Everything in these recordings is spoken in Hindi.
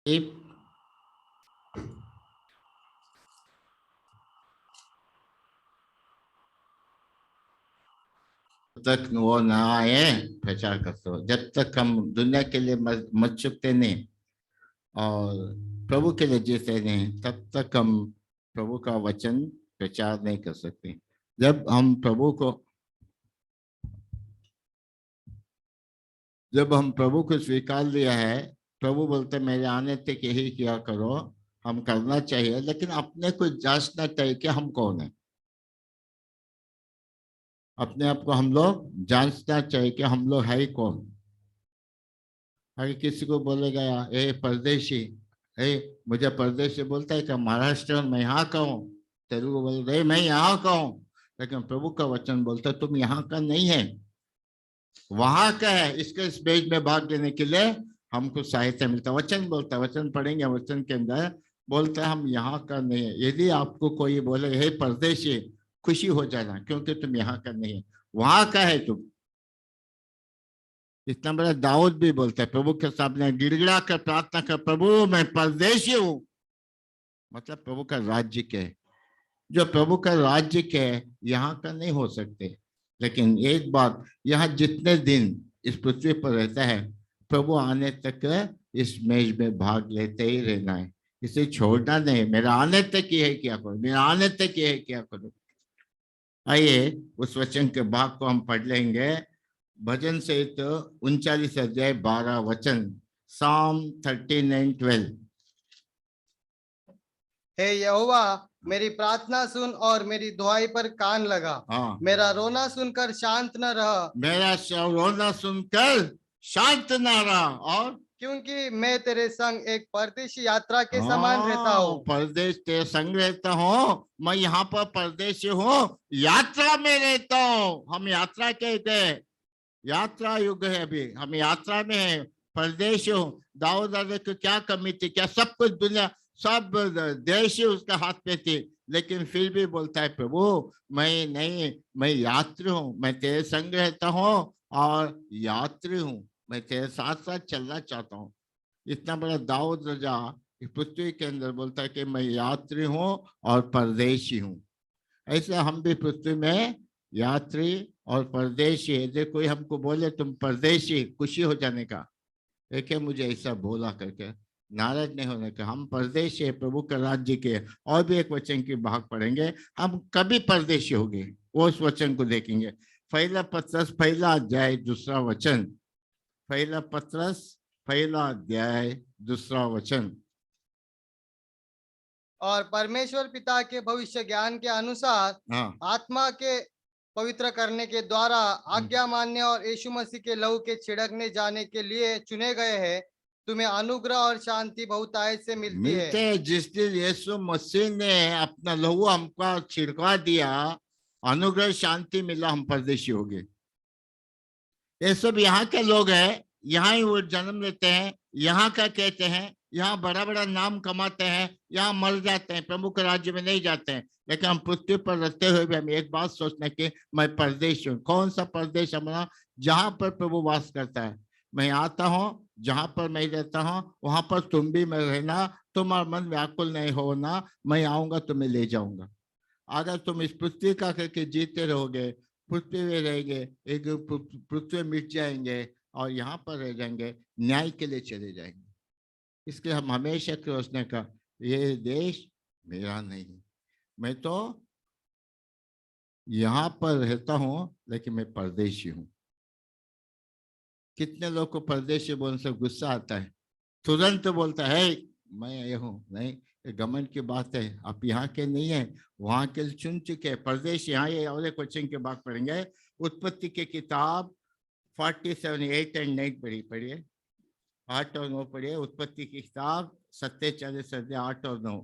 जब तक वो ना आए प्रचार करते हो, जब तक हम दुनिया के लिए मत चुकते नहीं और प्रभु के लिए जीते नहीं, तब तक हम प्रभु का वचन प्रचार नहीं कर सकते। जब हम प्रभु को स्वीकार लिया है, प्रभु बोलते मेरे आने तक यही किया करो, हम करना चाहिए, लेकिन अपने को जांचना चाहिए कि हम कौन है। अपने आप को हम लोग जांचना चाहिए कि हम लोग है ही कौन। अगर किसी को बोलेगा ए परदेशी, ए मुझे परदेशी बोलता है क्या, महाराष्ट्र में मैं यहाँ का हूँ, तेलुगु बोल रहे मैं यहाँ का हूँ, लेकिन प्रभु का वचन बोलता तुम यहाँ का नहीं है, वहां का है। इसके इस पेज में भाग लेने के लिए हमको सहायता मिलता है। वचन बोलता है, वचन पढ़ेंगे, वचन के अंदर बोलता है हम यहाँ का नहीं है। यदि आपको कोई बोले हे परदेशी, खुशी हो जाना, क्योंकि तुम यहाँ का नहीं है, वहां का है तुम। इतना बड़ा दाऊद भी बोलता है प्रभु के सामने गिड़गिड़ा कर प्रार्थना कर, प्रभु मैं परदेशी हूँ। मतलब प्रभु का राज्य के, जो प्रभु का राज्य के यहाँ का नहीं हो सकते। लेकिन एक बात, यहाँ जितने दिन इस पृथ्वी पर रहता है, प्रभु आने तक इस मेज में भाग लेते ही रहना है, इसे छोड़ना नहीं। मेरा आने तक ये है क्या करो, मेरा आने तक ये है क्या करो। आइए उस वचन के भाग को हम पढ़ लेंगे। भजन सहित 39 अध्याय 12 वचन, साम 39:12। हे यहोवा, मेरी प्रार्थना सुन और मेरी दुहाई पर कान लगा। हाँ, मेरा रोना सुनकर शांत न रह, मेरा रोना सुनकर शांत न रहा, और क्योंकि मैं तेरे संग एक परदेशी यात्रा के समान रहता हूँ। परदेश तेरे संग रहता हूँ, मैं यहाँ पर परदेशी हूँ, यात्रा में रहता हूँ। हम यात्रा कहते हैं, यात्रा युग है, अभी हम यात्रा में है, परदेश हूँ। दाऊद राजा को क्या कमी थी, क्या सब कुछ दुनिया सब देश ही उसके हाथ में थी, लेकिन फिर भी बोलता है प्रभु मैं नहीं, मैं यात्री हूँ, मैं तेरे संग रहता हूँ और यात्री हूँ, मैं तेरे साथ साथ चलना चाहता हूँ। इतना बड़ा दाऊद राजा इस पृथ्वी के अंदर बोलता है कि मैं यात्री हूँ और परदेशी हूँ। ऐसे हम भी पृथ्वी में यात्री और परदेशी। यदि कोई हमको बोले तुम परदेशी, खुशी हो जाने का, एक है मुझे ऐसा बोला करके, नाराज नहीं होने का। हम परदेशी है प्रभु के राज्य के। और भी एक वचन की भाग पढ़ेंगे, हम कभी परदेशी होंगे वो उस वचन को देखेंगे। पहला पत्रस पहला अध्याय दूसरा वचन, पहला पत्रस पहला अध्याय दूसरा वचन। और परमेश्वर पिता के भविष्य ज्ञान के अनुसार हाँ, आत्मा के पवित्र करने के द्वारा आज्ञा मानने और यीशु मसीह के लहू के छिड़कने जाने के लिए चुने गए हैं, तुम्हें अनुग्रह और शांति बहुतायत से मिलती है। मिलते हैं। जिस दिन यीशु मसीह ने अपना लहू हमका छिड़का दिया, अनुग्रह शांति मिला, हम परदेशी हो गए। ये सब यहाँ के लोग हैं, यहाँ ही वो जन्म लेते हैं, यहाँ का कहते हैं, यहाँ बड़ा बड़ा नाम कमाते हैं, यहाँ मर जाते हैं, प्रभु के राज्य में नहीं जाते हैं। लेकिन हम पृथ्वी पर रहते हुए भी हम एक बात सोचने की, मैं परदेश हूँ। कौन सा परदेश हमारा, जहाँ पर प्रभु वास करता है। मैं आता हूँ, जहाँ पर मैं रहता हूँ वहां पर तुम भी मैं रहना, तुम्हारा मन व्याकुल नहीं होना, मैं आऊंगा तुम्हें ले जाऊंगा। अगर तुम इस पृथ्वी का करके जीते रहोगे, पृथ्वी में रहेंगे, एक पृथ्वी मिट जाएंगे और यहाँ पर रह जाएंगे, न्याय के लिए चले जाएंगे। इसलिए हम हमेशा सोचने का, ये देश मेरा नहीं है, मैं तो यहाँ पर रहता हूँ लेकिन मैं परदेशी हूँ। कितने लोग को परदेशी बोलने से गुस्सा आता है, तुरंत बोलता है मैं ये हूँ। नहीं, ये घमंड की बात है। आप यहाँ के नहीं है, वहां के चुन चुके परदेश। यहाँ ये और एक क्वेश्चन के बाद पढ़ेंगे, उत्पत्ति की किताब 47 8 और 9 पढ़िए, 8 और 9 पढ़िए। उत्पत्ति की किताब 47 अध्याय 8 और 9,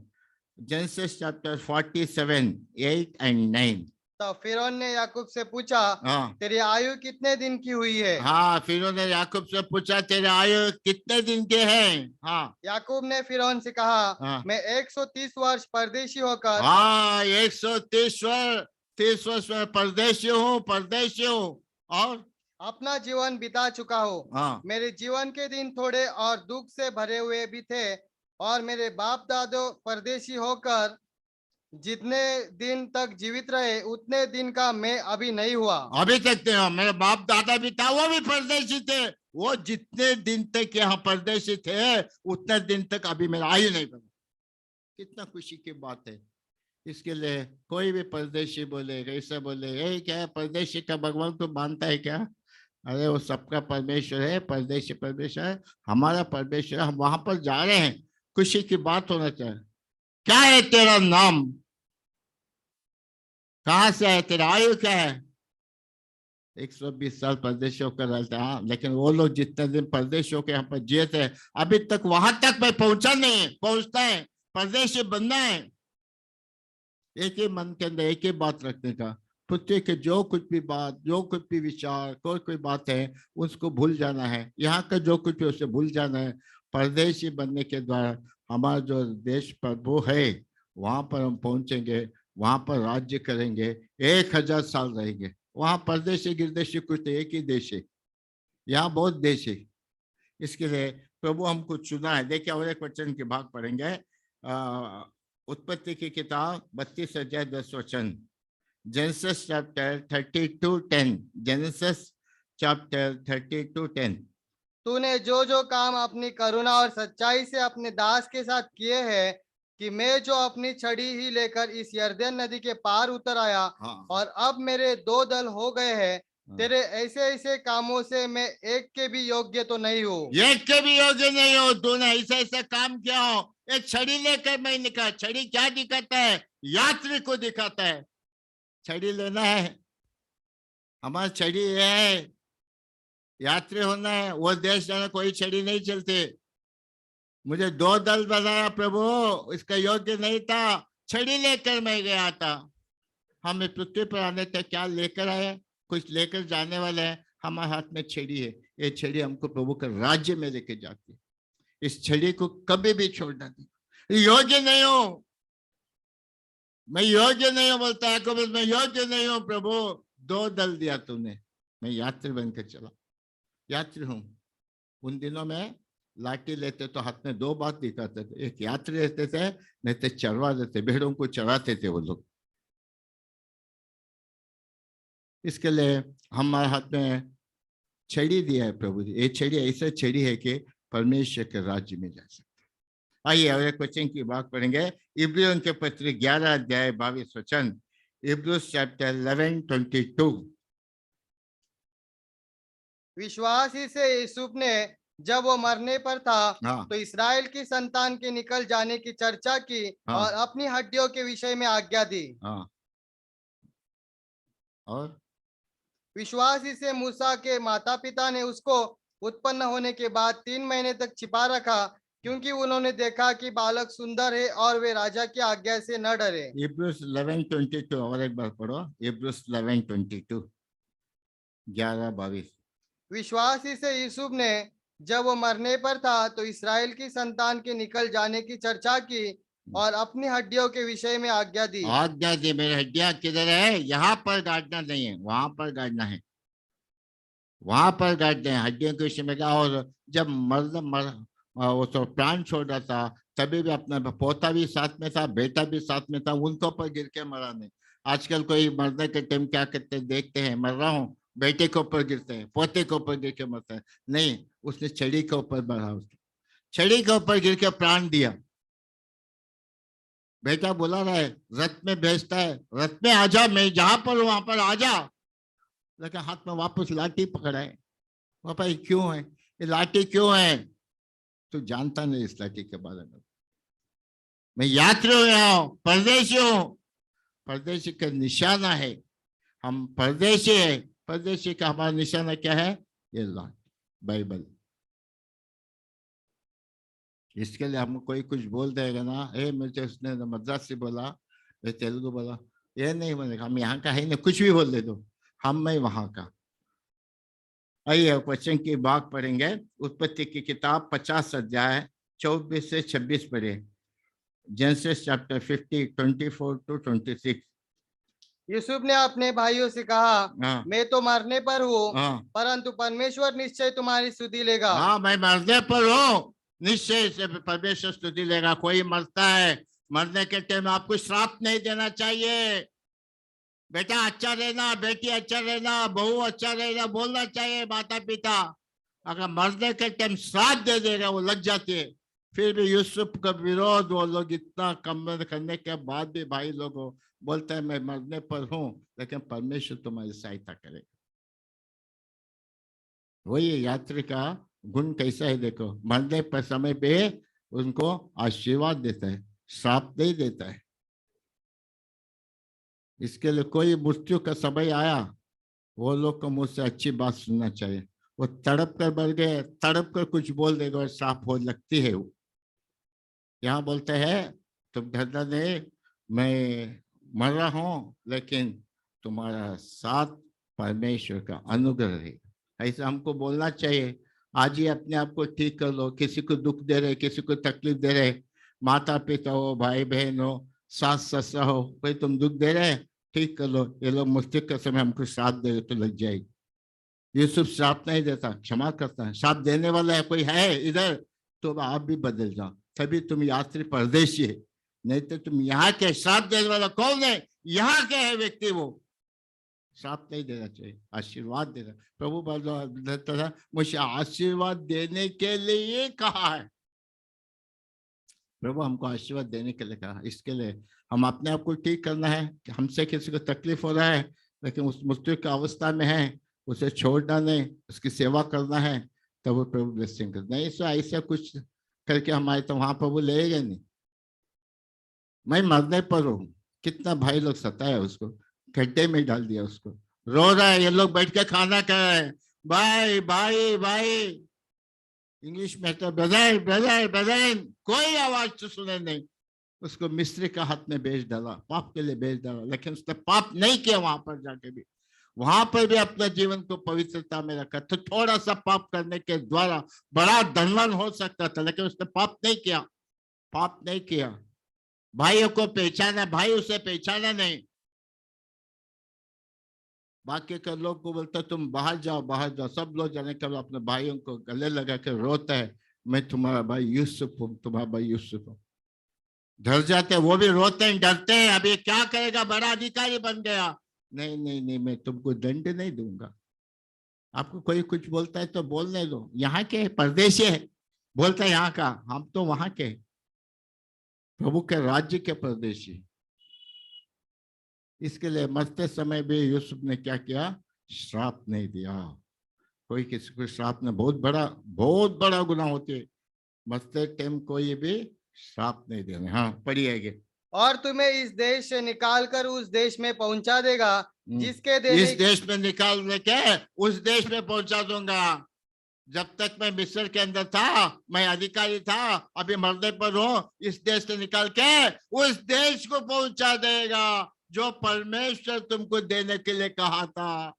जेनेसिस चैप्टर 47 8 एंड 9। तो फिरौन ने याकूब से पूछा, हाँ, तेरी आयु कितने दिन की हुई है? हाँ, फिर उन्होंने याकूब से पूछा तेरे आयु कितने दिन के हैं। हाँ, याकूब ने फिरौन से कहा, हाँ, मैं 130 वर्ष परदेशी होकर, हाँ, 130 वर्ष 30 वर्ष में परदेशी हूँ, परदेशी हूँ। और अपना जीवन बिता चुका हूँ। हाँ, मेरे जीवन के दिन थोड़े और दुख से भरे हुए भी थे, और मेरे बाप दादो परदेशी होकर जितने दिन तक जीवित रहे उतने दिन का मैं अभी नहीं हुआ। अभी तक थे। मेरे बाप दादा भी था, वो भी परदेशी थे। वो जितने दिन तक यहाँ परदेशी थे उतने दिन तक अभी मेरा आयु नहीं बना। कितना खुशी की बात है। इसके लिए कोई भी परदेशी बोले, कैसे बोले, ये क्या है परदेशी का भगवान तो मानता है क्या? अरे वो सबका परमेश्वर है, परदेशी परमेश्वर है, हमारा परमेश्वर है। हम वहां पर जा रहे हैं, खुशी की बात होना चाहिए। क्या है तेरा नाम? कहाँ से है? तेरा आयु क्या है? 120 साल परदेश होकर रहता है। हाँ, लेकिन वो लोग जितने दिन परदेश होकर यहाँ पर जिए थे, अभी तक वहां तक मैं पहुंचा नहीं है। पहुंचता है, परदेशी बनना है। एक ही मन के अंदर एक ही बात रखने का, पृथ्वी के जो कुछ भी बात, जो कुछ भी विचार, कोई बात है, उसको भूल जाना है। यहाँ का जो कुछ भी उसे भूल जाना है। परदेशी बनने के द्वारा हमारा जो देश प्रभु है वहां पर हम पहुंचेंगे, वहां पर राज्य करेंगे, 1000 साल रहेंगे। वहां परदेशी गिरदेशी कुछ नहीं, एक ही देश है। यहाँ बहुत देश है। इसके लिए प्रभु हमको चुना है। देखिए और एक वचन के भाग पढ़ेंगे, उत्पत्ति की किताब 32 अध्याय 10 वचन। Genesis chapter 32:10। Genesis chapter 32:10। तूने जो जो काम अपनी करुणा और सच्चाई से अपने दास के साथ किए हैं, कि मैं जो अपनी छड़ी ही लेकर इस यरदन नदी के पार उतर आया, हाँ, और अब मेरे 2 दल हो गए हैं, हाँ। तेरे ऐसे ऐसे कामों से मैं एक के भी योग्य तो नहीं हूँ। एक के भी योग्य नहीं हो। तूने ऐसा ऐसा काम किया हो। एक छड़ी लेकर मैं निकला। छड़ी क्या दिखाता है? यात्री को दिखाता है। छड़ी लेना है, हमारा छड़ी है, यात्री होना है। वो देश जाना, कोई छड़ी नहीं चलती। मुझे 2 दल बनाया प्रभु, इसका योग्य नहीं था। छड़ी लेकर मैं गया था। हम इस पृथ्वी पर आने तक क्या लेकर आए? कुछ लेकर जाने वाले हैं। हमारे हाथ में छड़ी है। ये छड़ी हमको प्रभु के राज्य में लेके जाती है। इस छड़ी को कभी भी छोड़ना नहीं। योग्य नहीं हूं, मैं योग्य नहीं हूं बोलता है। कभी मैं योग्य नहीं हूं प्रभु। 2 दल दिया तूने, मैं यात्री बनकर चला। यात्री हूं। उन दिनों में लाठी लेते तो हाथ में 2 बात दिखाते थे। एक यात्री रहते थे, नहीं तो चरवा देते, भेड़ों को चराते थे वो लोग। इसके लिए हमारे हाथ में छड़ी दिया है प्रभु जी। ये छड़ी ऐसा छड़ी है कि परमेश्वर के राज्य में जा सकते। आइए और एक वचन की बात पढ़ेंगे। इब्रियों के पत्र 11 अध्याय 22 वचन। इब्रियस चैप्टर 11:22। विश्वासी से यूसुफ ने जब वो मरने पर था, हाँ, तो इसराइल की संतान के निकल जाने की चर्चा की, हाँ, और अपनी हड्डियों के विषय में आज्ञा दी। हाँ। और विश्वासी से मूसा के माता पिता ने उसको उत्पन्न होने के बाद 3 महीने तक छिपा रखा, क्योंकि उन्होंने देखा कि बालक सुंदर है, और वे राजा की आज्ञा से न डरे। इब्रियस 11:22 और एक बार पढ़ो। इब्रियस 11:22, 11:22। विश्वासी से यूसुफ ने जब वो मरने पर था, तो इसराइल की संतान के निकल जाने की चर्चा की, और अपनी हड्डियों के विषय में आज्ञा दी। आज्ञा दी। मेरी हड्डियां किधर है? यहाँ पर गाड़ना नहीं है, वहां पर गाड़ना है। वहां पर गाड़ते हैं हड्डियों के विषय में। और जब वो तो प्राण छोड़ रहा था, तभी भी अपना पोता भी साथ में था, बेटा भी साथ में था, उनको पर गिर के मरा नहीं। आजकल कोई मरने के टाइम क्या करते देखते हैं, मर रहा हूँ, बेटे के ऊपर गिरते हैं, पोते के ऊपर गिर के मरते हैं। नहीं, उसने छड़ी के ऊपर मरा। उसने छड़ी के ऊपर गिर के प्राण दिया। बेटा बुला रहा है, रथ में भेजता है, रथ में आजा, मैं जहां पर हूं वहां पर आजा। लेकिन हाथ में वापस लाठी पकड़ा है। पापा ये क्यों है? ये लाठी क्यों है? तू जानता नहीं इस लाठी के बारे में। मैं यात्री हूं, यहाँ परदेशी हूं। परदेशी का निशाना है, हम परदेशी है। परदेशी का हमारा निशाना क्या है? ये लाठी, बाइबल। इसके लिए हम कोई कुछ बोल देगा ना, ए मुझे उसने मद्रासी बोला, तेलुगु बोला, ये नहीं बोलेगा। हम यहाँ का है ना, कुछ भी बोल दे दो, हम मैं वहां का। आइए क्वेश्चन की बात पढ़ेंगे। उत्पत्ति की किताब 50 अध्याय 24 से 26 पढ़े। Genesis chapter 50, 24 to 26। यूसुफ ने अपने भाइयों से कहा, हाँ मैं तो मरने पर हूँ, हाँ परंतु परमेश्वर निश्चय तुम्हारी स्तुति लेगा। हाँ, मैं मरने पर हूँ, निश्चय से परमेश्वर स्तुति लेगा। कोई मरता है, मरने के टाइम आपको श्राप नहीं देना चाहिए। बेटा अच्छा रहना, बेटी अच्छा रहना, बहू अच्छा रहना बोलना चाहिए माता पिता। अगर मरने के टाइम श्राप दे देगा वो लग जाती है। फिर भी यूसुफ का विरोध वो लोग इतना कम करने के बाद भी भाई लोगों बोलते हैं मैं मरने पर हूँ, लेकिन परमेश्वर तुम्हारी सहायता करेगा। वही यात्री का गुण कैसा है देखो, मरने पर समय पे उनको आशीर्वाद देता है, श्राप नहीं देता है। इसके लिए कोई मृत्यु का समय आया, वो लोग को मुझसे अच्छी बात सुनना चाहिए। वो तड़प कर मर गए, तड़प कर कुछ बोल देगा और श्राप हो लगती है वो। यहाँ बोलते हैं तुम डरना नहीं, मैं मर रहा हूं, लेकिन तुम्हारा साथ परमेश्वर का अनुग्रह है। ऐसा हमको बोलना चाहिए। आज ही अपने आप को ठीक कर लो। किसी को दुख दे रहे, किसी को तकलीफ दे रहे, माता पिता हो, भाई बहन हो, सास ससुर हो, कोई तुम दुख दे रहे, ठीक कर लो। ये लोग मृत्यु के समय हमको श्राप देगा तो लग जाएगी। यूसुफ श्राप नहीं देता, क्षमा करता है। श्राप देने वाला है कोई है इधर तो आप भी बदल जाओ, तभी तुम यात्री परदेशी है। नहीं तो तुम यहाँ के, श्राप देने वाला कौन है? यहाँ के है व्यक्ति वो। श्राप नहीं देना चाहिए, आशीर्वाद देना। प्रभु बोलता मुझे आशीर्वाद देने के लिए कहा है। प्रभु हमको आशीर्वाद देने के लिए कहा। इसके लिए हम अपने आप को ठीक करना है कि हमसे किसी को तकलीफ हो रहा है, लेकिन उस मृत्यु की अवस्था में है, उसे छोड़ना नहीं, उसकी सेवा करना है, तब वो प्रभु ब्लेसिंग कर। नहीं सो ऐसा कुछ करके हमारे तो वहां प्रभु लेगा नहीं। मैं मरने पर हूँ, कितना भाई लोग सताया उसको, गड्ढे में डाल दिया उसको, रो रहा है। ये लोग बैठ के खाना खा रहे हैं, भाई भाई भाई, इंग्लिश में तो ब्रदर ब्रदर ब्रदर, कोई आवाज तो सुने नहीं। उसको मिस्त्री का हाथ में बेच डाला, पाप के लिए बेच डाला, लेकिन उसने पाप नहीं किया। वहां पर जाके भी, वहां पर भी अपने जीवन को पवित्रता में रखा। तो थोड़ा सा पाप करने के द्वारा बड़ा दंडन हो सकता था, लेकिन उसने पाप नहीं किया, पाप नहीं किया। भाइयों को पहचाना, भाई उसे पहचाना नहीं। बाकी के लोग को बोलता तुम बाहर जाओ बाहर जाओ, सब लोग जाने के बाद अपने भाइयों को गले लगा के रोता है, मैं तुम्हारा भाई यूसुफ हूँ, तुम्हारा भाई यूसुफ हूँ। डर जाते हैं, वो भी रोते हैं, डरते हैं, अभी क्या करेगा, बड़ा अधिकारी बन गया। नहीं नहीं नहीं, मैं तुमको दंड नहीं दूंगा। आपको कोई कुछ बोलता है तो बोलने दो, यहाँ के परदेशी है, बोलता है यहाँ का, हम तो वहां के प्रभु के राज्य के परदेशी। इसके लिए मरते समय भी यूसुफ ने क्या किया? श्राप नहीं दिया। कोई किसी को श्राप ने, बहुत बड़ा गुनाह होती है। मरते टाइम कोई भी श्राप नहीं देना। हाँ पढ़िए आगे। और तुम्हें इस देश से निकालकर उस देश में पहुंचा देगा जिसके देने इस देश में निकाल के उस देश में पहुंचा दूंगा। जब तक मैं मिस्र के अंदर था, मैं अधिकारी था, अभी मरने पर हूं, इस देश से निकाल के उस देश को पहुंचा देगा जो परमेश्वर तुमको देने के लिए कहा था।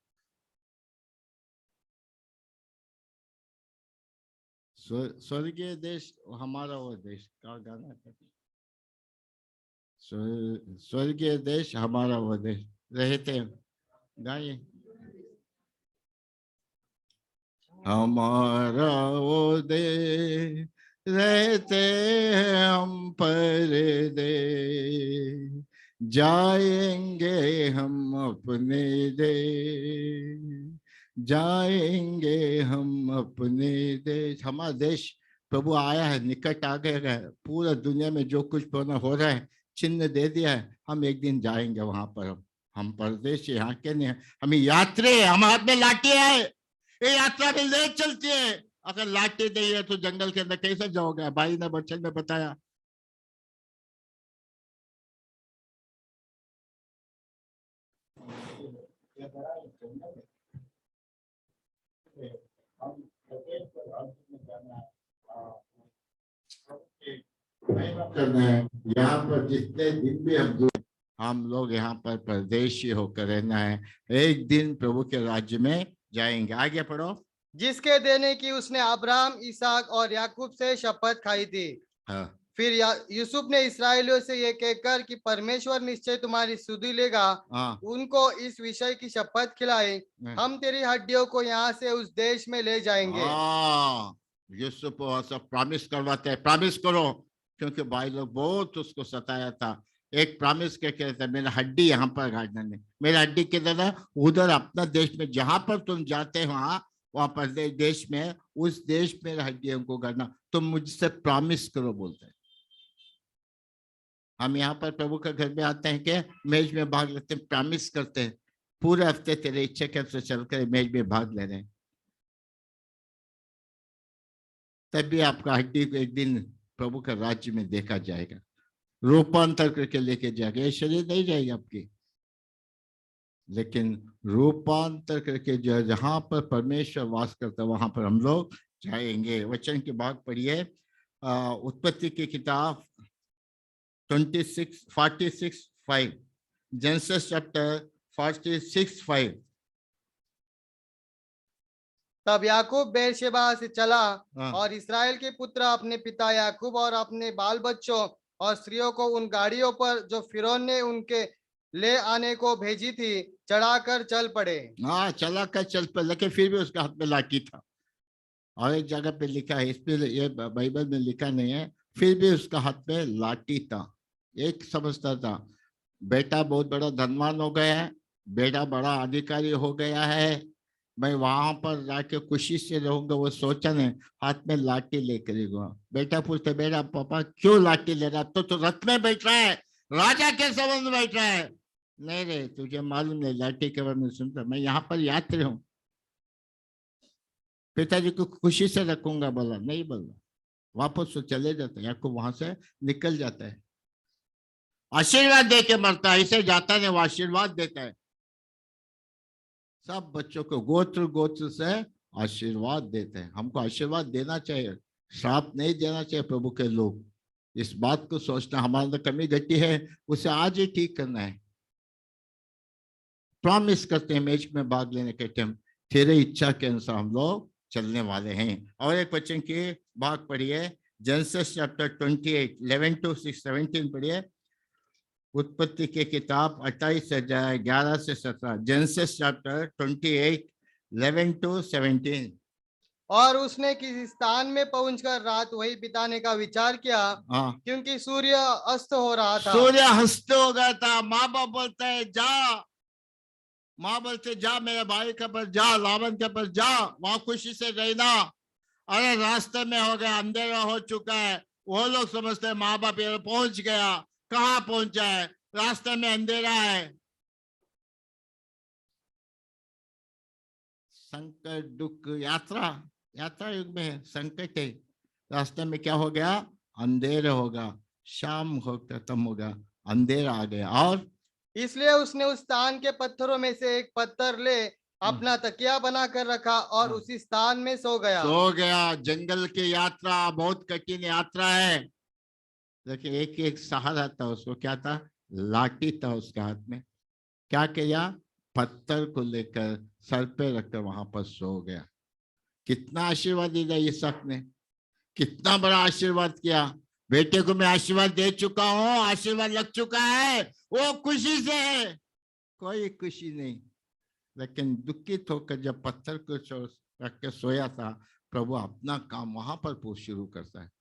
स्वर्गीय देश हमारा वो देश का गाना है, स्वर्गीय देश हमारा वो देश, रहते गाइए। हमारा वो देश रहते हम परदेश, जाएंगे हम अपने देश, जाएंगे हम अपने देश। हमारा देश प्रभु आया है, निकट आ गया है। पूरा दुनिया में जो कुछ हो रहा है चिन्ह दे दिया है, हम एक दिन जाएंगे वहां पर। हम परदेश यहाँ के नहीं, हम यात्री, हम हाथ में लाठी है, ये यात्रा में ले चलती है। अगर लाठी नहीं है तो जंगल के अंदर कैसे जाओगे? भाई ने बच्चन में बताया। यहाँ पर जितने दिन भी हम लोग यहाँ पर परदेशी होकर रहना है, एक दिन प्रभु के राज्य में जाएंगे। आगे पढ़ो। जिसके देने की उसने अब्राहम, इसहाक और याकूब से शपथ खाई थी। हाँ फिर यूसुफ ने इसराइलियों से ये कहकर कि परमेश्वर निश्चय तुम्हारी सुधि लेगा, हाँ उनको इस विषय की शपथ खिलाई, हम तेरी हड्डियों को यहाँ से उस देश में ले जाएंगे। हाँ यूसुफ को सब प्रॉमिस करवाते हैं, प्रॉमिस करो, क्योंकि भाई लोग बहुत उसको सताया था। एक प्रॉमिस क्या कहता है, मेरा हड्डी यहाँ पर गाड़ना नहीं, मेरा हड्डी किधर है, उधर अपना देश में जहां पर तुम जाते हो, वहां पर देश में, उस देश में हड्डियों को गाड़ना, तुम मुझसे प्रॉमिस करो बोलते हैं। हम यहाँ पर प्रभु के घर में आते हैं कि मेज में भाग लेते हैं, प्रॉमिस करते हैं, पूरे हफ्ते तेरे इच्छा के अनुसार चलकर मेज में भाग ले रहे हैं, तभी आपका हड्डी को एक दिन प्रभु का राज्य में देखा जाएगा, रूपांतर करके लेके जाएगा। ये शरीर नहीं जाएगी आपकी, लेकिन रूपांतर करके जो जहां पर परमेश्वर वास करता है वहां पर हम लोग जाएंगे। वचन के भाग पढ़िए, उत्पत्ति की किताब 46:5, जेनेसिस चैप्टर 46:5। तब याकूब बेरशेबा से चला हाँ। और इसराइल के पुत्र अपने पिता याकूब और अपने बाल बच्चों और स्त्रियों को उन गाड़ियों पर जो फिरौन ने उनके ले आने को भेजी थी चढ़ाकर चल पड़े। हाँ चला कर चल पे, लेकिन फिर भी उसका हाथ में लाठी था। और एक जगह पे लिखा है, इस पे ये बाइबल में लिखा नहीं है, फिर भी उसका हाथ में लाठी था। एक समझता था बेटा बहुत बड़ा धनवान हो गया है, बेटा बड़ा अधिकारी हो गया है, मैं वहां पर जाके खुशी से रहूंगा, वो सोचा नहीं, हाथ में लाठी लेकर गया। बेटा पूछते, बेटा पापा क्यों लाठी ले रहा, तो रथ में बैठ रहा है, राजा के संबंध में बैठ रहा है। नहीं रे, तुझे मालूम नहीं, लाठी के बारे में सुनता, मैं यहाँ पर यात्री हूँ, पिताजी को खुशी से रखूंगा। बोला नहीं, बोला वापस तो चले जाता है, याकूब वहां से निकल जाता है, आशीर्वाद दे के मरता है, इसे जाता नहीं, वो आशीर्वाद देता है, सब बच्चों को गोत्र गोत्र से आशीर्वाद देते हैं। हमको आशीर्वाद देना चाहिए, श्राप नहीं देना चाहिए। प्रभु के लोग इस बात को सोचना, हमारे अंदर कमी घटी है, उसे आज ही ठीक करना है। प्रॉमिस करते हैं मेज में भाग लेने के टाइम, तेरे इच्छा के अनुसार हम लोग चलने वाले हैं। और एक वचन के भाग पढ़िए, जेनेसिस चैप्टर 28 11-6 पढ़िए, उत्पत्ति के किताब 28:11-17, जेनेसिस चैप्टर 28 11-17। और उसने किसी स्थान में पहुंचकर रात वही बिताने का विचार किया, हाँ क्योंकि सूर्य अस्त हो रहा था। सूर्य हस्त हो गया था। माँ बाप बोलते है जा, माँ बोलते जा मेरे भाई के पास जा, लावन के पास जा, वहां खुशी से रहना। अरे रास्ते में हो गया, अंधेरा हो चुका है, वो लोग समझते हैं माँ बाप ये पहुंच गया, कहाँ पहुंचा है, रास्ते में अंधेरा है। संकट दुख यात्रा, यात्रा युग में है, संकट है, रास्ते में क्या हो गया, अंधेरा होगा, शाम हो खत्म होगा, अंधेरा आ गया। और इसलिए उसने उस स्थान के पत्थरों में से एक पत्थर ले अपना तकिया बनाकर रखा और उसी स्थान में सो गया। सो गया। जंगल की यात्रा बहुत कठिन यात्रा है। देखिए एक एक सहारा था उसको, क्या था, लाठी था उसके हाथ में। क्या किया, पत्थर को लेकर सर पे रखकर वहां पर सो गया। कितना आशीर्वाद दिया इसहाक ने, कितना बड़ा आशीर्वाद किया। बेटे को मैं आशीर्वाद दे चुका हूँ, आशीर्वाद लग चुका है, वो खुशी से है, कोई खुशी नहीं। लेकिन दुखित होकर जब पत्थर को रख के सोया था, प्रभु अपना काम वहां पर शुरू करता है,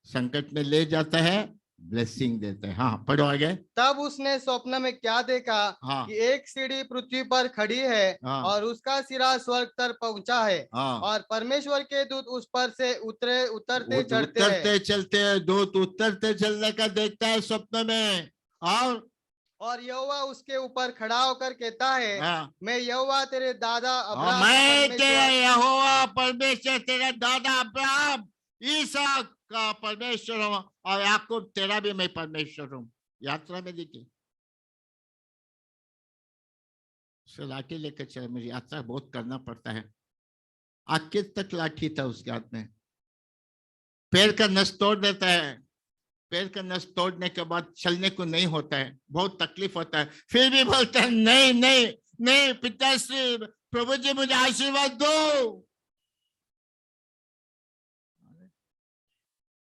संकट में ले जाता है, ब्लेसिंग देता है। हाँ पढ़ो आगे। तब उसने स्वप्न में क्या देखा, हाँ कि एक सीढ़ी पृथ्वी पर खड़ी है, हाँ और उसका सिरा स्वर्ग तक पहुंचा है, हाँ, और परमेश्वर के दूत उस पर से उतरते चढ़ते हैं। उतरते चलते दूत उतरते चलने का देखता है स्वप्न में। और यहोवा उसके ऊपर खड़ा होकर कहता है, हाँ, मैं यहोवा तेरे दादा अब्राहम का मैं तेरा परमेश्वर, यहोवा परमेश्वर, तेरा दादा अब्राहम इसहाक का परमेश्वर हूँ, और याकूब तेरा भी मैं परमेश्वर हूँ। यात्रा में देखिए, लाठी लेकर चले, मुझे यात्रा बहुत करना पड़ता है। आखिर तक लाठी था उसके हाथ में, पैर का नस तोड़ देता है, पैर का नस तोड़ने के बाद चलने को नहीं होता है, बहुत तकलीफ होता है, फिर भी बोलता है नहीं नहीं नहीं, पिताश्री प्रभु जी मुझे आशीर्वाद दो।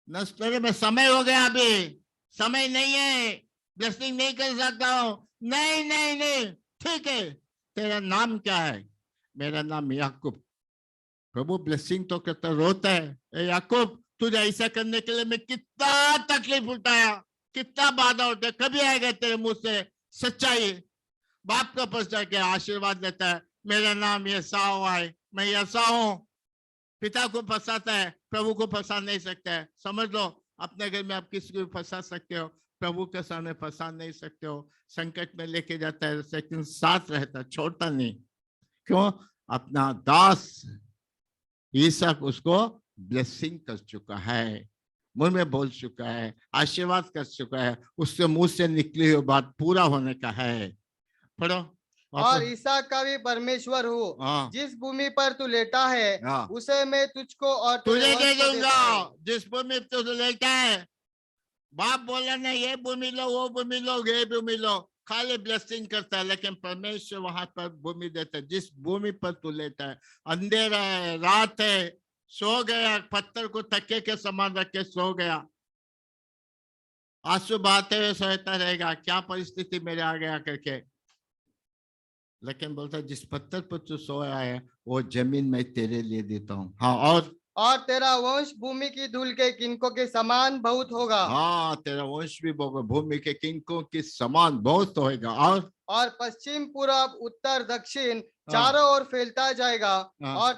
नष्ट में समय हो गया, अभी समय नहीं है, ब्लेसिंग नहीं कर सकता हूं। नहीं नहीं नहीं, ठीक है, तेरा नाम क्या है? मेरा नाम याकूब। प्रभु ब्लेसिंग तो करता, रोता है, ए याकूब तुझे ऐसा करने के लिए मैं कितना तकलीफ उठाया, कितना बाधा होता है, कभी आएगा तेरे मुंह से सच्चाई? बाप का पश्चात के आशीर्वाद देता है, मेरा नाम यसाओ है, मैं यसा हूं। पिता को फंसाता है, प्रभु को फंसा नहीं सकता है। समझ लो, अपने घर में आप किसी को भी फंसा सकते हो, प्रभु के सामने फंसा नहीं सकते हो। संकट में लेके जाता है लेकिन साथ रहता, छोड़ता नहीं। क्यों? अपना दास ईसाक उसको ब्लेसिंग कर चुका है, मुंह में बोल चुका है, आशीर्वाद कर चुका है, उसके मुंह से निकली हुई बात पूरा होने का है। पढ़ो और वापस। इसहाक का भी परमेश्वर हूँ। हाँ जिस भूमि पर तू लेटा है हाँ, उसे मैं तुझको और तेरे तुझे दे वंश को दूंगा देता हूँ। जिस भूमि पे तू लेटा है। बाप बोला ना ये भूमि लो, वो भूमि लो, ये भूमि लो, खाली ब्लेसिंग करता है, लेकिन परमेश्वर वहां पर भूमि देता है जिस भूमि पर तू लेटा है। अंधेरा है, रात है, सो गया, पत्थर को तकिए के समान रख के सो गया, आंसू बहाते हुए सोता रहेगा, क्या परिस्थिति मेरे आ गया करके। लेकिन बोलता जिस पत्थर पर तू सोया है वो जमीन मैं तेरे लिए देता हूँ। हाँ, और तेरा वंश भूमि की धूल के किनकों के समान बहुत होगा। हाँ, तेरा वंश भी भूमि के किंकों के समान बहुत होएगा। और पश्चिम पूरब उत्तर दक्षिण हाँ चारों ओर फैलता जाएगा। हाँ, और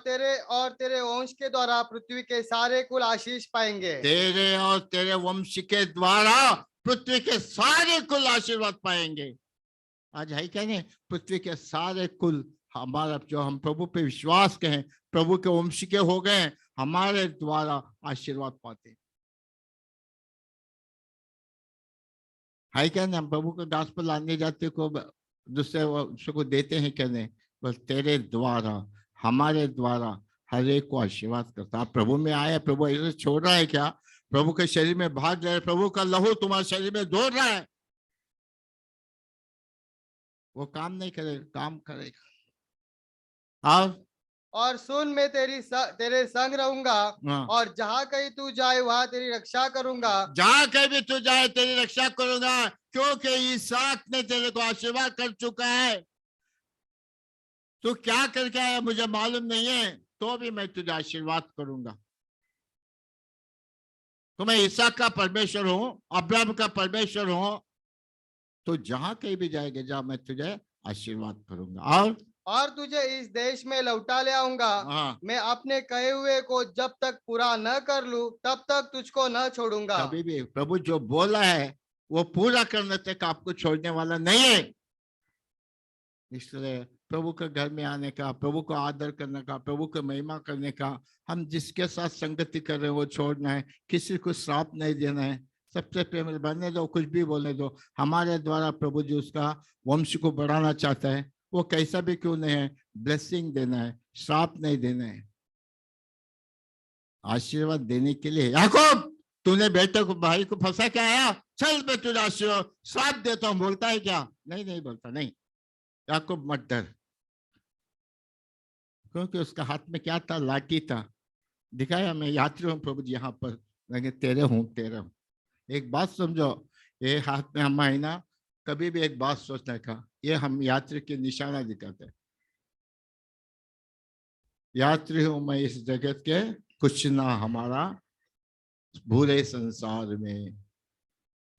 तेरे वंश के द्वारा पृथ्वी के सारे कुल आशीष पाएंगे। तेरे और तेरे वंश के द्वारा पृथ्वी के सारे कुल आशीर्वाद पाएंगे। आज है क्या नहीं, पृथ्वी के सारे कुल हमारा, जो हम प्रभु पे विश्वास के हैं, प्रभु के वंश के हो गए, हमारे द्वारा आशीर्वाद पाते है क्या नहीं। हम प्रभु को दास पर लाने जाते को दूसरे वंश को देते हैं क्या नहीं, बस तेरे द्वारा, हमारे द्वारा हर एक को आशीर्वाद करता। आप प्रभु में आए, प्रभु ऐसे छोड़ रहा है क्या? प्रभु के शरीर में भाग रहे, प्रभु का लहू तुम्हारे शरीर में दौड़ रहा है, वो काम नहीं करेगा, काम करेगा। और सुन, मैं तेरे संग रहूंगा। हाँ, और जहां कहीं तू जाए वहां तेरी रक्षा करूंगा। जहां कहीं भी तू जाए तेरी रक्षा करूंगा, क्योंकि इसहाक ने तेरे को आशीर्वाद कर चुका है। तू क्या करके आया मुझे मालूम नहीं है, तो भी मैं तुझे आशीर्वाद करूंगा। तो मैं इसहाक का परमेश्वर हूं, अब्राहम का परमेश्वर हूं, तो जहां कहीं भी जाएगा जा, मैं तुझे आशीर्वाद करूंगा। और तुझे इस देश में लौटा ले आऊंगा। हाँ, मैं अपने कहे हुए को जब तक पूरा न कर लूं तब तक तुझको न छोड़ूंगा। कभी भी प्रभु जो बोला है वो पूरा करने तक आपको छोड़ने वाला नहीं है। इसलिए प्रभु के घर में आने का, प्रभु को आदर करने का, प्रभु को महिमा करने का, हम जिसके साथ संगति कर रहे हैं वो छोड़ना है, किसी को श्राप नहीं देना है। सबसे पहले बनने दो, कुछ भी बोलने दो, हमारे द्वारा प्रभु जी उसका वंश को बढ़ाना चाहता है, वो कैसा भी क्यों नहीं है, ब्लेसिंग देना है, श्राप नहीं देना है, आशीर्वाद देने के लिए। याकूब तूने बेटे को, भाई को फंसा के आया, चल मैं तुझे आशीर्वाद श्राप देता हूं, बोलता है क्या? नहीं नहीं बोलता, नहीं। याकूब मत डर, क्योंकि उसका हाथ में क्या था? लाठी था। दिखाया मैं यात्री हूँ प्रभु जी यहाँ पर, मैं तेरे हूँ, तेरे हूँ। एक बात समझो, ये हाथ में हम है ना, कभी भी एक बात सोचने का, ये हम यात्री के निशाना दिखाते हैं। यात्री हूं मैं इस जगत के, कुछ ना हमारा पूरे संसार में।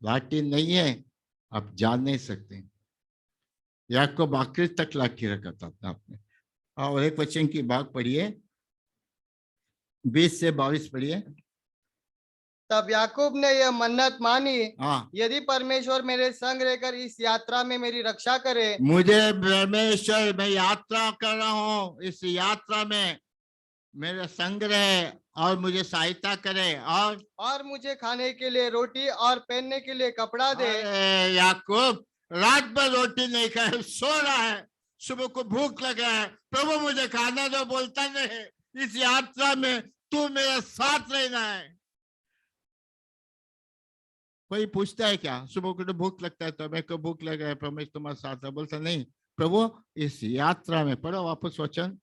लाठी नहीं है, आप जान नहीं सकते। याकूब आखिर तक लाठी रखा था आपने। और एक वचन की बात पढ़िए, 20 से 22 पढ़िए। तब याकूब ने यह मन्नत मानी, हाँ, यदि परमेश्वर मेरे संग रहकर इस यात्रा में मेरी रक्षा करे। मुझे परमेश्वर, मैं यात्रा कर रहा हूँ, इस यात्रा में मेरा संग रहे और मुझे सहायता करे, और मुझे खाने के लिए रोटी और पहनने के लिए कपड़ा दे। अरे याकूब रात भर रोटी नहीं खाए, सो रहा है, सुबह को भूख लगा है, प्रभु मुझे खाना दो, बोलता नहीं, इस यात्रा में तू मेरे साथ रहना है। कोई पूछता है क्या? सुबह को तो भूख लगता है, तो मेरे को भूख लगा है, प्रभु तुम्हारे साथ है, बोलता नहीं, प्रभु इस यात्रा में, पढ़ो वापस वचन,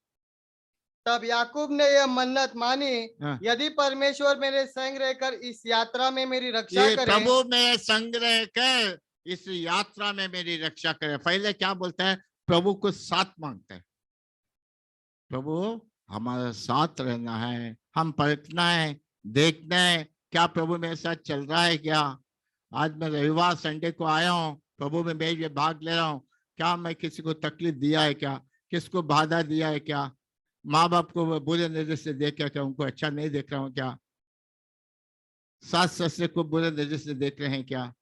तब याकूब ने यह मन्नत मानी, हाँ। यदि परमेश्वर मेरे संग रहकर इस यात्रा में मेरी रक्षा ये करे। प्रभु में संग्रह कर इस यात्रा में मेरी रक्षा करे। पहले क्या बोलता है? प्रभु को साथ मांगता है। प्रभु हमारा साथ रहना है, हम परखना है, देखना है क्या प्रभु मेरे साथ चल रहा है क्या। आज मैं रविवार संडे को आया हूँ, प्रभु में मैं भाग ले रहा हूँ, क्या मैं किसी को तकलीफ दिया है क्या, किसको बाधा दिया है क्या, माँ बाप को बुरे नजर से देख क्या, उनको अच्छा नहीं देख रहा हूँ क्या, सास ससुर को बुरे नजर से देख रहे हैं क्या।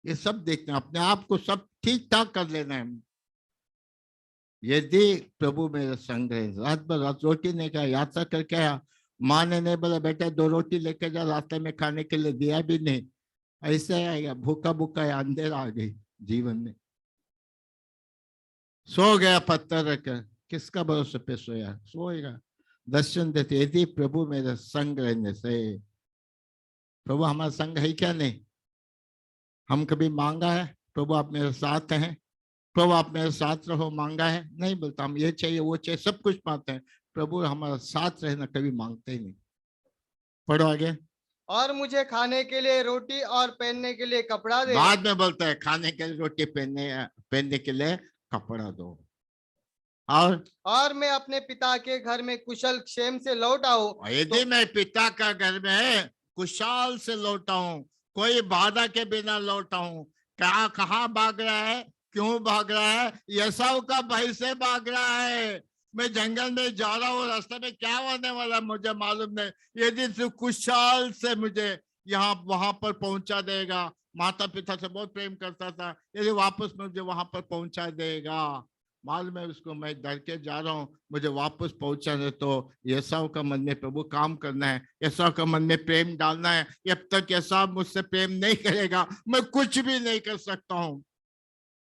ये सब देखना, अपने आप को सब ठीक ठाक कर लेना है। यदि प्रभु मेरे संग है, रात भर रात रोटी नहीं खाया, यात्रा करके आया, माँ ने नहीं बोला बेटा 2 रोटी लेके जा, रास्ते में खाने के लिए दिया भी नहीं, ऐसे आएगा भूखा भूखा या अंधेरा आ गई जीवन में, सो गया पत्थर रखकर, किसका भरोसे पे सोया, सोएगा। दर्शन देते, यदि प्रभु मेरे संग रहने से, प्रभु हमारा संग है क्या? नहीं। हम कभी मांगा है प्रभु आप मेरे साथ हैं, प्रभु आप मेरे साथ रहो, मांगा है? नहीं बोलता। हम ये चाहिए वो चाहिए सब कुछ पाते हैं, प्रभु हमारा साथ रहना कभी मांगते ही नहीं। पढ़ो आगे। और मुझे खाने के लिए रोटी और पहनने के लिए कपड़ा दे। बाद में बोलता है खाने के लिए रोटी, पहनने के लिए कपड़ा दो। और मैं अपने पिता के घर में कुशल क्षेम से लौट आऊं। यदि मैं पिता का घर में कुशाल से लौटा हूं, कोई बाधा के बिना लौटा हूं, क्या कहाँ भाग रहा है, क्यों भाग रहा है? यसाव का भय से भाग रहा है। मैं जंगल में जा रहा हूँ, रास्ते में क्या होने वाला मुझे मालूम नहीं, यदि तू कुशाल से मुझे यहाँ वहां पर पहुंचा देगा, माता पिता से बहुत प्रेम करता था, यदि वापस मुझे वहां पर पहुंचा देगा, मालूम है उसको मैं डर के जा रहा हूँ, मुझे वापस पहुंचाने। तो यसाव का मन में प्रभु काम करना है, यसाव का मन में प्रेम डालना है। जब तक यसाव मुझसे प्रेम नहीं करेगा मैं कुछ भी नहीं कर सकता हूँ।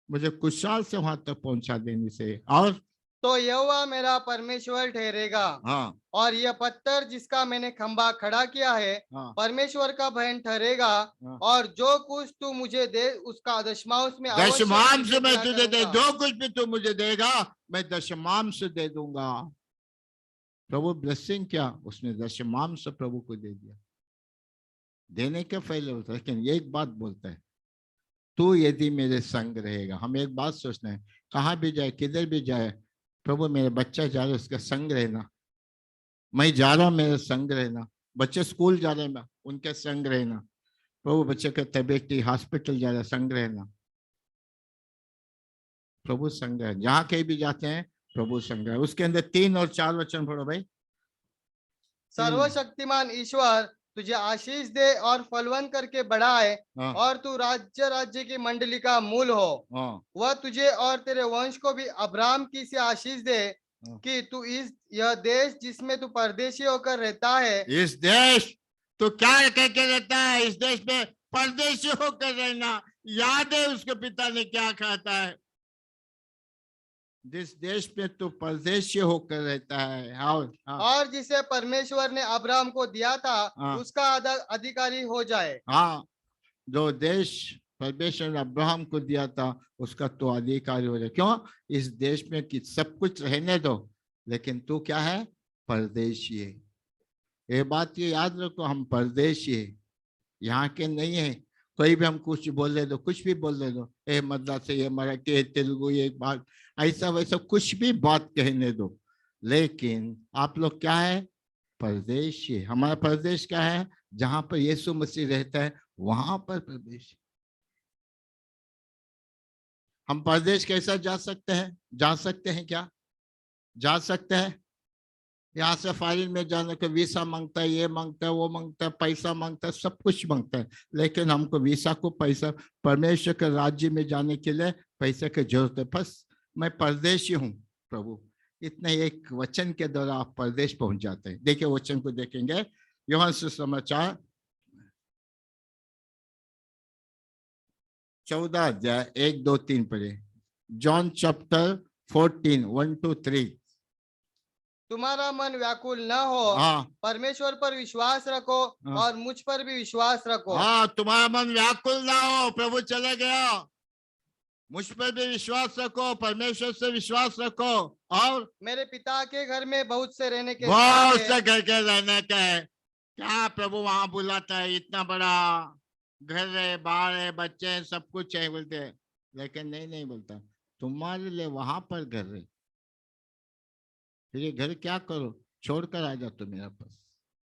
मुझे कुशाल से वहां तक पहुंचा देने से। और तो यहोवा मेरा परमेश्वर ठहरेगा। हाँ, और यह पत्थर जिसका मैंने खंबा खड़ा किया है हाँ, परमेश्वर का भवन ठहरेगा। हाँ। और जो कुछ तू मुझे दे उसका दशमांश में अवश्य दशमांश तुझे मैं दिया तुझे दे, करूंगा। जो कुछ भी तू मुझे देगा मैं दशमांश दे दूंगा। प्रभु ब्लेसिंग क्या, उसने दशमांश प्रभु को दे दिया। देने के पहले होता है, लेकिन एक बात बोलता है, तू यदि मेरे संग रहेगा। हम एक बात सोचना है, कहाँ भी जाए किधर भी जाए, प्रभु मेरे बच्चा जा रहे उसका संग रहना, मैं जा रहा हूँ मेरे संग रहना, बच्चे स्कूल जा रहे हैं उनके संग रहना, प्रभु बच्चे का तबीयत हॉस्पिटल जा रहा है संग रहना, प्रभु संग है। जहाँ कहीं भी जाते हैं प्रभु संग है। उसके अंदर 3 और 4 वचन पढ़ो भाई। सर्वशक्तिमान ईश्वर तुझे आशीष दे और फलवन करके बढ़ाए। हाँ, और तू राज्य की मंडली का मूल हो। हाँ, वह तुझे और तेरे वंश को भी अब्राहम की से आशीष दे हाँ। कि तू यह देश जिसमें तू परदेशी होकर रहता है। इस देश, तो क्या कह के रहता है? इस देश में परदेशी होकर रहना। याद है उसके पिता ने क्या कहता है? जिस देश में तो परदेशी होकर रहता है। और जिसे परमेश्वर ने अब्राहम को दिया था हाँ, उसका अधिकारी हो जाए। हाँ, जो देश परमेश्वर ने अब्राहम को दिया था उसका तो अधिकारी हो जाए। क्यों? इस देश में कि सब कुछ रहने दो, लेकिन तू क्या है? परदेशी है। ये बात ये याद रखो, हम परदेशी है, यहाँ के नहीं है। कोई भी हम कुछ बोल दे दो, कुछ भी बोल दे दो, ए मद्रासी, ये मराठी, ये तेलुगु, ये बात, ऐसा वैसा कुछ भी बात कहने दो, लेकिन आप लोग क्या है? परदेशी। हमारा परदेश क्या है? जहां पर यीशु मसीह रहता है वहां पर परदेश। हम परदेश कैसा जा सकते हैं? जा सकते हैं क्या? जा सकते हैं। यहाँ से फॉरेन में जाने को वीसा मांगता है, ये मांगता है, वो मांगता है, पैसा मांगता है, सब कुछ मांगता है, लेकिन हमको वीसा को पैसा, परमेश्वर के राज्य में जाने के लिए पैसे की जरूरत है। बस मैं परदेशी हूँ प्रभु, इतने एक वचन के द्वारा आप परदेश पहुंच जाते हैं। देखिए वचन को देखेंगे, यूहन्ना सुसमाचार 14 अध्याय 1, 2, 3 पढ़े। John chapter 14, 1 to 3। तुम्हारा मन व्याकुल न हो। हाँ, परमेश्वर पर विश्वास रखो हाँ, और मुझ पर भी विश्वास रखो। हाँ, तुम्हारा मन व्याकुल ना हो। प्रभु चले गया, मुझ पर भी विश्वास रखो, परमेश्वर से विश्वास रखो, और मेरे पिता के घर में बहुत से रहने के बहुत स्थान से है। घर के रहने का है। क्या प्रभु वहां बुलाता है? इतना बड़ा घर है, बाहर है, बच्चे हैं, सब कुछ है बोलते हैं, लेकिन नहीं, नहीं बोलता तुम्हारे लिए वहां पर घर है। फिर ये घर क्या करो? छोड़कर आ जाओ तुम मेरे पास।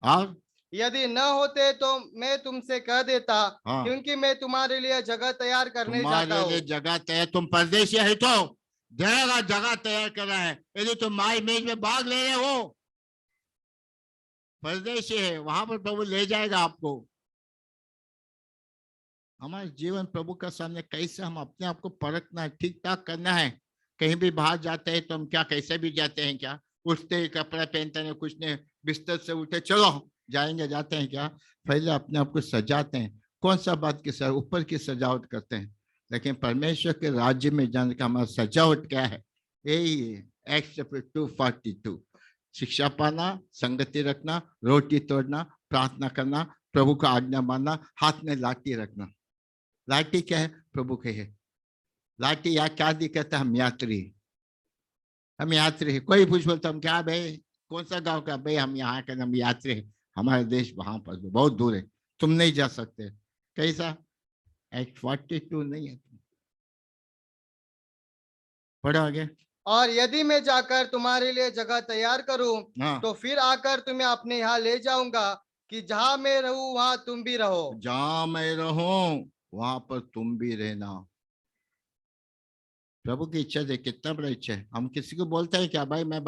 और यदि न होते तो मैं तुमसे कह देता, हाँ, क्योंकि मैं तुम्हारे लिए जगह तैयार करने जाता तुम्हारे लिए हूँ। जगह तैयार, तुम परदेशी है तो जगह जगह तैयार कर रहा है। यदि तुम माई मेज में भाग ले रहे हो, परदेशी है, वहां पर प्रभु ले जाएगा आपको। हमारे जीवन प्रभु का सामने कैसे हम अपने आप को परखना है, ठीक ठाक करना है। कहीं भी बाहर जाते हैं तो हम क्या कैसे भी जाते हैं? क्या उठते ही कपड़ा पहनते हैं, कुछ नहीं, बिस्तर से उठे चलो जाएंगे, जाते हैं क्या? पहले अपने आप को सजाते हैं। कौन सा बात की सर ऊपर की सजावट करते हैं, लेकिन परमेश्वर के राज्य में जाने का हमारा सजावट क्या है? यही है एक्ट चैप्टर 2:42। शिक्षा पाना, संगति रखना, रोटी तोड़ना, प्रार्थना करना, प्रभु का आज्ञा मानना, हाथ में लाठी रखना। लाठी क्या है? प्रभु के है। लाठी या क्या दिक्कत है? हम यात्री, हम यात्री है। कोई पूछ बोलता हम क्या भाई, कौन सा गांव का? भाई हम यहाँ के, हम यात्री है, हमारा देश वहां पर बहुत दूर है, तुम नहीं जा सकते। कैसा? एक्ट 42 नहीं है। पढ़ो आगे। और यदि मैं जाकर तुम्हारे लिए जगह तैयार करूं, हाँ, तो फिर आकर तुम्हें अपने यहाँ ले जाऊंगा, कि जहां मैं रहूं वहां तुम भी रहो। जहां मैं रहूं वहां पर तुम भी रहना। प्रभु की इच्छा है, कितना बड़ा इच्छा है। हम किसी को बोलते हैं क्या भाई मैं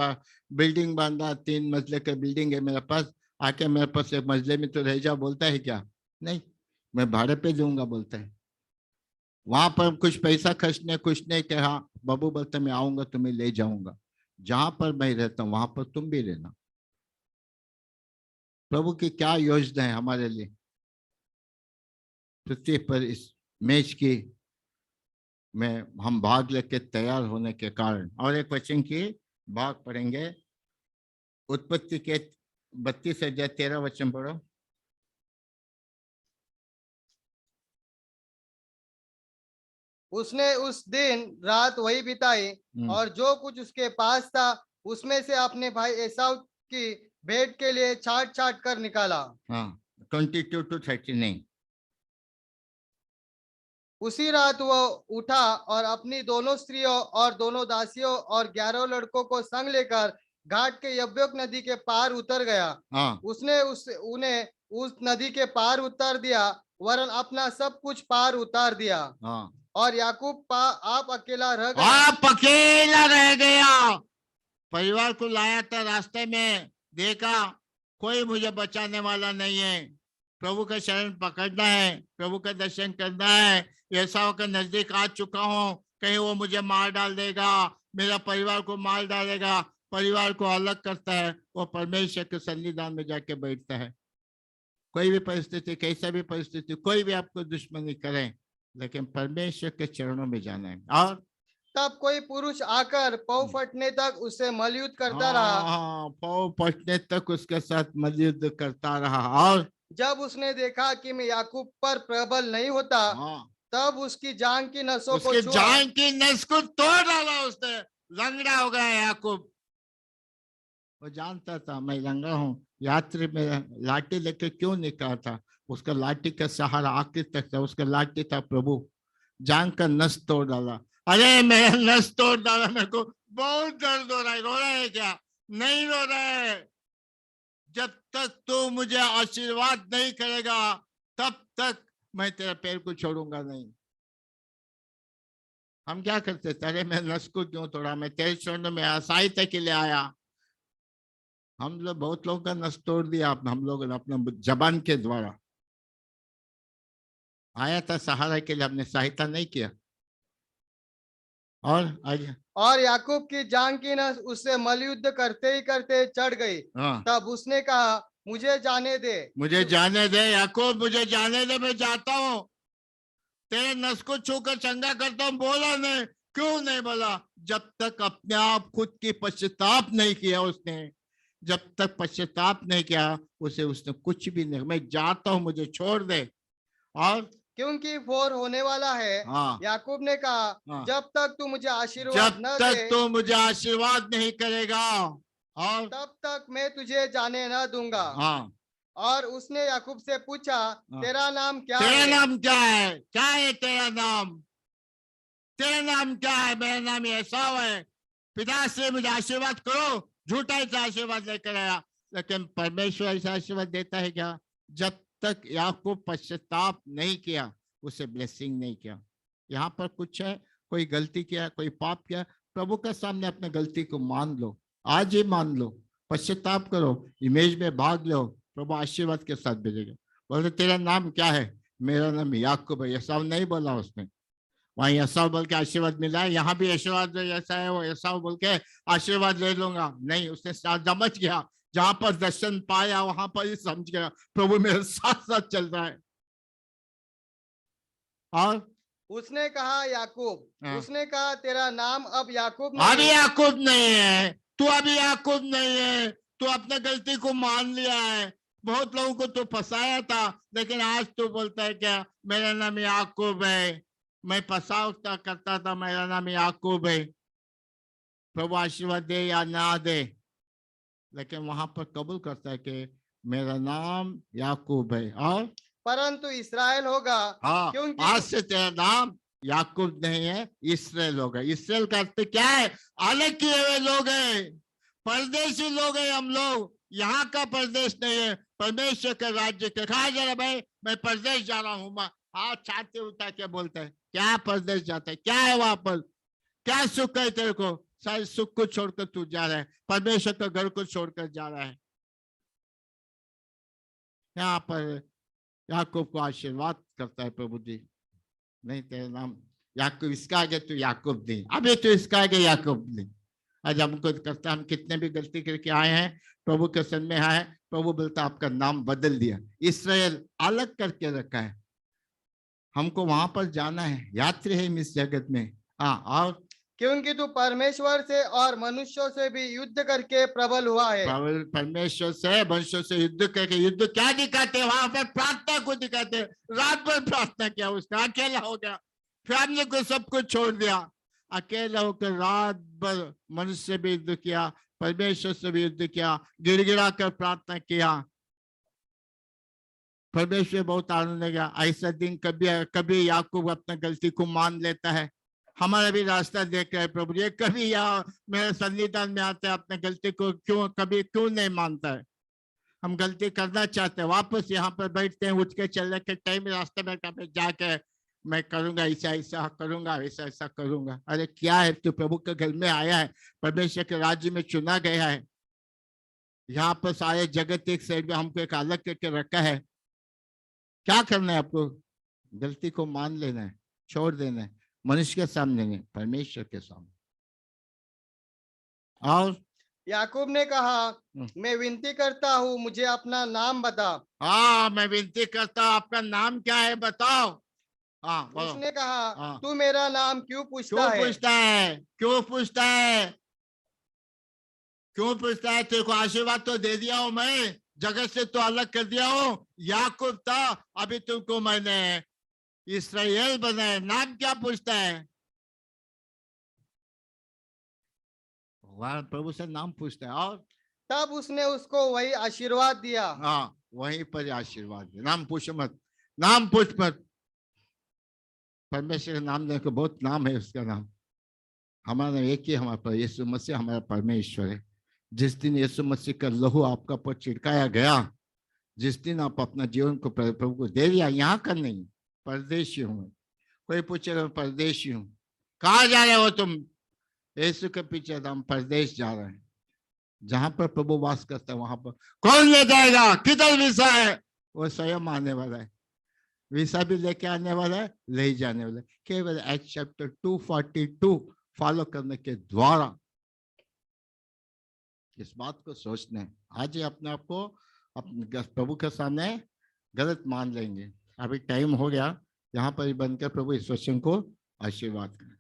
बिल्डिंग बांधा, 3 मंजिले का बिल्डिंग है मेरे पास, आके मेरे पास 1 मंजिले में तो रह जाओ, बोलता है क्या? नहीं, मैं भाड़े पे दूंगा बोलता है। वहां पर कुछ पैसा खर्चने, कुछ नहीं कहा। बाबू बोलता मैं आऊंगा तुम्हें ले जाऊंगा, जहां पर मैं रहता हूँ वहां पर तुम भी रहना। प्रभु की क्या योजना है हमारे लिए पृथ्वी पर, इस मैच की में हम भाग लेके तैयार होने के कारण। और एक वचन की भाग पढ़ेंगे, उत्पत्ति के 32 अध्याय 13 वचन पढ़ो। उसने उस दिन रात वही बिताई, और जो कुछ उसके पास था उसमें से अपने भाई एसाव की भेंट के लिए छाट छाट कर निकाला। हाँ, 22-39। उसी रात वो उठा और अपनी दोनों स्त्रियों और दोनों दासियों और 11 लड़कों को संग लेकर घाट के यब्योक नदी के पार उतर गया। हाँ, उसने उन्हें उस नदी के पार उतार दिया, वरन अपना सब कुछ पार उतार दिया। हाँ, और याकूब आप अकेला रह गया। आप अकेला रह गया। परिवार को लाया था, रास्ते में देखा कोई मुझे बचाने वाला नहीं है। प्रभु का शरण पकड़ना है, प्रभु का दर्शन करना है। ऐसा के नजदीक आ चुका हूँ, कहीं वो मुझे मार डाल देगा, मेरा परिवार को मार डालेगा। परिवार को अलग करता है, वो परमेश्वर के सन्निधान में जाके बैठता है। कोई भी परिस्थिति, कैसा भी परिस्थिति, कोई भी आपको दुश्मनी करे, लेकिन परमेश्वर के चरणों में जाना है। और तब कोई पुरुष आकर पौ फटने तक उससे मलयुद्ध करता रहा। हाँ, पाँव फटने तक उसके साथ मलयुद्ध करता रहा। और जब उसने देखा कि मैं याकूब पर प्रबल नहीं होता, हाँ, तब उसकी जांग की नसों को उसके छुआ। जान की नस को तोड़ डाला उसने, लंगड़ा हो गया याकूब। वो जानता था मैं लंगड़ा हूँ, यात्री में लाठी लेके क्यों निकला था? उसका लाठी का सहारा आखिर तक था, उसका लाठी था प्रभु। जान का नस तोड़ डाला। अरे मेरा नस तोड़ डाला, मेरे को बहुत दर्द हो रहा है। रो रहा है क्या? नहीं रो रहा है। जब तक तू मुझे आशीर्वाद नहीं करेगा तब तक मैं तेरे पैर को छोड़ूंगा नहीं। हम क्या करते थे? अरे मैं नस को क्यों तोड़ा, मैं तेरे चरणों में सहायता के लिए आया। हम लोग बहुत लोगों का नस तोड़ दिया हम लोगों ने अपना जबान के द्वारा। आया था सहारा के लिए, हमने सहायता नहीं किया। और आगे। और याकूब की जांग की नस उससे मलयुद्ध करते ही करते चढ़ गई। हाँ, तब उसने कहा, मुझे जाने दे। मुझे जाने दे याकूब, मुझे जाने दे, मैं जाता हूँ, तेरे नस को छूकर चंगा करता हूँ। बोला नहीं, क्यों नहीं बोला? जब तक अपने आप खुद की पश्चाताप नहीं किया उसने, जब तक पश्चाताप नहीं किया उसे, उसने कुछ भी नहीं। मैं जाता हूं, मुझे छोड़ दे। और क्योंकि भोर होने वाला है। हाँ याकूब ने कहा, हाँ। जब तक तू मुझे आशीर्वाद जब न तक दे, तू मुझे आशीर्वाद नहीं करेगा। और तब तक मैं तुझे जाने न दूंगा। हाँ और उसने याकूब से पूछा, हाँ। तेरा नाम क्या तेरा है? नाम क्या है तेरा नाम? तेरा नाम क्या है? मेरा नाम एसाव है। पिता से मुझे आशीर्वाद करो। झूठा ऐसा आशीर्वाद लेकर आया, लेकिन परमेश्वर ऐसा आशीर्वाद देता है क्या? जब तक याकूब पश्चाताप नहीं किया, उसे ब्लेसिंग नहीं किया। यहाँ पर कुछ है, कोई गलती किया, कोई पाप किया, प्रभु के सामने अपने गलती को मान लो, आज ही मान लो, पश्चाताप करो, इमेज में भाग लो, प्रभु आशीर्वाद के साथ भेजेगा। बोले तेरा नाम क्या है? मेरा नाम याकूब है। एसाव नहीं बोला उसने, वहां एसाव बोल के आशीर्वाद मिला है, यहाँ भी आशीर्वाद ऐसा है वो एसाव बोल के आशीर्वाद ले लूंगा, नहीं। उसने समझ गया, जहां पर दर्शन पाया वहां पर ही समझ गया प्रभु मेरे साथ साथ चल रहा है। और उसने कहा याकूब। हाँ। उसने कहा, तेरा नाम अब याकूब अभी नहीं, याकूब नहीं है तू, अभी याकूब नहीं है तू, अपने गलती को मान लिया है। बहुत लोगों को तो फंसाया था, लेकिन आज तू बोलता है क्या? मेरा नाम याकूब है। मैं फंसा करता था, मेरा नाम याकूब है। प्रभु आशीर्वाद दे या ना दे, लेकिन वहां पर कबूल करता है कि मेरा नाम याकूब है। और परंतु इसराइल होगा, हाँ, क्योंकि आज तू से तेरा नाम याकूब नहीं है, इसराइल होगा। इसराइल का अर्थ क्या है? अलग किए हुए लोग हैं, परदेशी लोग हैं हम लोग। यहाँ का परदेश नहीं है, परमेश्वर के राज्य के। कहा जा रहा भाई, मैं परदेश जा रहा हूँ। हाँ, छाती उठा के बोलते हैं, क्या परदेश जाता है? क्या है वहां पर? क्या सुख है तेरे को? सारे सुख को छोड़कर तू जा रहा है, परमेश्वर का घर को छोड़कर जा रहा है। यहाँ पर याकूब को आशीर्वाद करता है प्रभु जी, नहीं तेरा नाम याकूब, इसका आगे तू याकूब नहीं, अभी तो इसका आगे याकूब नहीं। आज हमको करता, हम कितने भी गलती करके आए हैं, प्रभु के सन में आए, प्रभु बोलता आपका नाम बदल दिया, इसराइल अलग करके रखा है। हमको वहां पर जाना है, यात्री है इस जगत में। हाँ, और क्योंकि तू परमेश्वर से और मनुष्यों से भी युद्ध करके प्रबल हुआ है। परमेश्वर से मनुष्यों से युद्ध करके, युद्ध क्या दिखाते? वहां पर प्रार्थना को दिखाते। रात भर प्रार्थना किया उसने, अकेला हो गया, फैमिली को सब कुछ छोड़ दिया, अकेला होकर रात भर मनुष्य से भी युद्ध किया, परमेश्वर से भी युद्ध किया, गिड़गिड़ा कर प्रार्थना किया। परमेश्वर बहुत आनंद गया। ऐसा दिन कभी कभी याकूब अपना गलती को मान लेता है। हमारा भी रास्ता देख रहे प्रभु, ये कभी यहाँ मेरे सन्निधान में आते हैं, अपने गलती को क्यों नहीं मानता है? हम गलती करना चाहते हैं, वापस यहाँ पर बैठते हैं, उठ के चलने के टाइम रास्ते में कभी जाके मैं करूंगा, ऐसा ऐसा करूंगा, ऐसा ऐसा करूंगा। अरे क्या है, तू प्रभु के घर में आया है, परमेश्वर के राज्य में चुना गया है। यहाँ पर सारे जगत एक साइड में हमको एक अलग करके रखा है। क्या करना है आपको? गलती को मान लेना है, छोड़ देना है, मनुष्य के सामने नहीं, परमेश्वर के सामने। और याकूब ने कहा, मैं विनती करता हूँ, मुझे अपना नाम बता। हाँ, मैं विनती करता हूँ, आपका नाम क्या है बताओ। हाँ बोलो। उसने कहा, हाँ, तू मेरा नाम क्यों पूछता क्यों है? पूछता है? क्यों पूछता है? क्यों पूछता है? तेरे को आशीर्वाद तो दे दिया हूं मैं, जगत से तो अलग कर दिया हूं। याकूब था, अभी तुमको मैंने इसराइल बनाया, नाम क्या पूछता है? भगवान प्रभु से नाम पूछता है। और तब उसने उसको वही आशीर्वाद दिया। हाँ, वहीं पर आशीर्वाद है। नाम पूछ मत, नाम पूछ मत। परमेश्वर का नाम देने को बहुत नाम है, उसका नाम। हमारा एक ही, हमारे पर यीशु मसीह हमारा परमेश्वर है। जिस दिन यीशु मसीह का लहू आपका पर छिड़काया गया, जिस दिन आप अपना जीवन को प्रभु को दे दिया, यहाँ का नहीं, परदेशी हूँ। कोई पूछेगा परदेशी हूँ, कहाँ जा रहे हो तुम? यीशु के पीछे हम परदेश जा रहे हैं। जहां पर प्रभु वास करता है वहां पर कौन ले जाएगा? किधर वीसा है? वो स्वयं आने वाला है, वीसा भी लेके आने वाला है, ले जाने वाला है। केवल एक्ट चैप्टर 242 फॉलो करने के द्वारा इस बात को सोचना है। आज ही अपने आप को अपने प्रभु के सामने गलत मान लेंगे। अभी टाइम हो गया, यहाँ पर बनकर प्रभु इस वचन को आशीर्वाद करें।